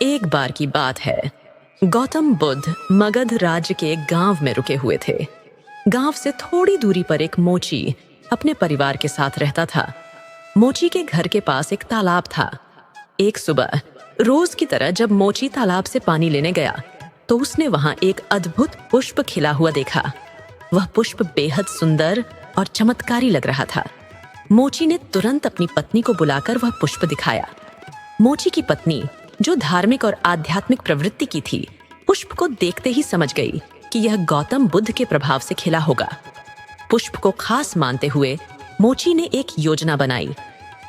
एक बार की बात है। गौतम बुद्ध मगध राज्य के एक गांव में रुके हुए थे। गांव से थोड़ी दूरी पर एक मोची अपने परिवार के साथ रहता था। मोची के घर के पास एक तालाब था। एक सुबह रोज की तरह जब मोची तालाब से पानी लेने गया तो उसने वहां एक अद्भुत पुष्प खिला हुआ देखा। वह पुष्प बेहद सुंदर और चमत्कारी लग रहा था। मोची ने तुरंत अपनी पत्नी को बुलाकर वह पुष्प दिखाया। मोची की पत्नी, जो धार्मिक और आध्यात्मिक प्रवृत्ति की थी, पुष्प को देखते ही समझ गई कि यह गौतम बुद्ध के प्रभाव से खिला होगा। पुष्प को खास मानते हुए मोची ने एक योजना बनाई।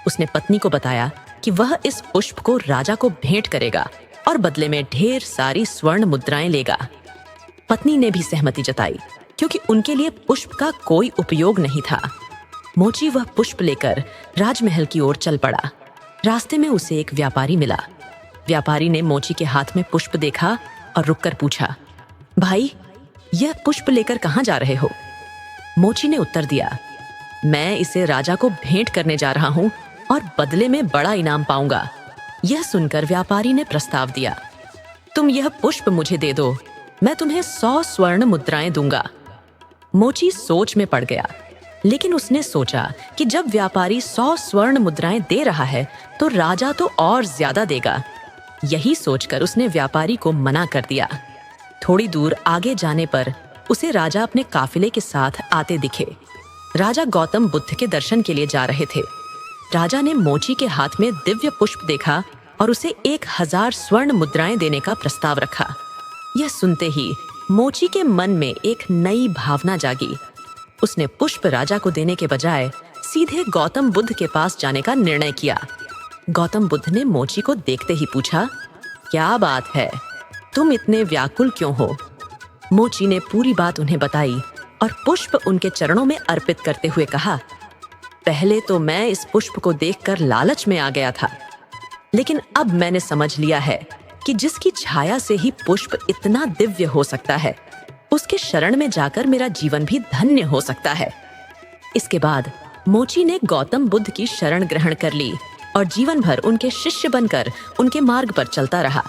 उसने पत्नी को बताया कि वह इस पुष्प को राजा को भेंट करेगा और बदले में ढेर सारी स्वर्ण मुद्राएं लेगा। पत्नी ने भी सहमति जताई क्योंकि उनके लिए पुष्प का कोई उपयोग नहीं था। मोची वह पुष्प लेकर राजमहल की ओर चल पड़ा। रास्ते में उसे एक व्यापारी मिला। व्यापारी ने मोची के हाथ में पुष्प देखा और रुककर पूछा, भाई, यह पुष्प लेकर कहाँ जा रहे हो? मोची ने उत्तर दिया, मैं इसे राजा को भेंट करने जा रहा हूँ और बदले में बड़ा इनाम पाऊंगा। यह सुनकर व्यापारी ने प्रस्ताव दिया, तुम यह पुष्प मुझे दे दो, मैं तुम्हें 100 स्वर्ण मुद्राएं दूंगा। मोची सोच में पड़ गया, लेकिन उसने सोचा कि जब व्यापारी 100 स्वर्ण मुद्राएं दे रहा है तो राजा तो और ज्यादा देगा। यही सोचकर उसने व्यापारी को मना कर दिया। थोड़ी दूर आगे जाने पर उसे राजा अपने काफिले के साथ आते दिखे। राजा गौतम बुद्ध के दर्शन के लिए जा रहे थे। राजा ने मोची के हाथ में दिव्य पुष्प देखा और उसे 1000 स्वर्ण मुद्राएं देने का प्रस्ताव रखा। यह सुनते ही मोची के मन में एक नई भावना जागी। उसने पुष्प राजा को देने के बजाय सीधे गौतम बुद्ध के पास जाने का निर्णय किया। गौतम बुद्ध ने मोची को देखते ही पूछा, क्या बात है, तुम इतने व्याकुल क्यों हो? मोची ने पूरी बात उन्हें बताई और पुष्प उनके चरणों में अर्पित करते हुए कहा, पहले तो मैं इस पुष्प को देखकर लालच में आ गया था, लेकिन अब मैंने समझ लिया है कि जिसकी छाया से ही पुष्प इतना दिव्य हो सकता है, उसके शरण में जाकर मेरा जीवन भी धन्य हो सकता है। इसके बाद मोची ने गौतम बुद्ध की शरण ग्रहण कर ली और जीवन भर उनके शिष्य बनकर उनके मार्ग पर चलता रहा।